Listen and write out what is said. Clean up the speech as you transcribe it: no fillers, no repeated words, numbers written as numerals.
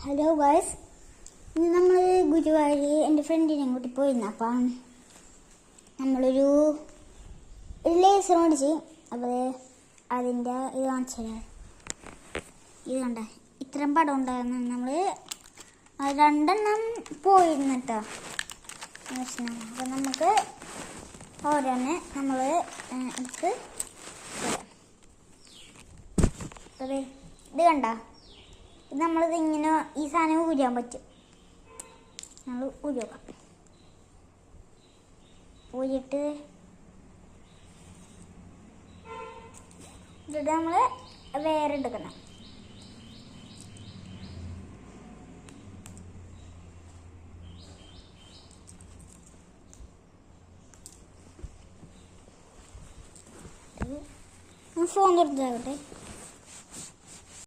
Hello guys, ഇന്ന് നമ്മൾ ഗുരുവായൂർ എൻ്റെ ഫ്രണ്ടിനെ കൂട്ടി പോയിരുന്നു. അപ്പം നമ്മളൊരു ലേസർ മേടിച്ച്. അപ്പോൾ അതിൻ്റെ ഇത് കാണിച്ചു തരാം. ഇത് കണ്ട ഇത്രയും പടം ഉണ്ടായിരുന്നു. നമ്മൾ രണ്ടെണ്ണം പോയിരുന്നു കേട്ടോ. അപ്പം നമുക്ക് ഓരോന്ന് നമ്മൾ എടുത്ത് ഇത് കണ്ട, നമ്മളിത് ഇങ്ങനെ ഈ സാധനം ഊരാൻ പറ്റും. നമ്മൾ ഊരുക, ഊരിട്ട് ഇതിട്ട് നമ്മൾ വേറെ എടുക്കണം. ഫോൺ തുറന്നാകട്ടെ.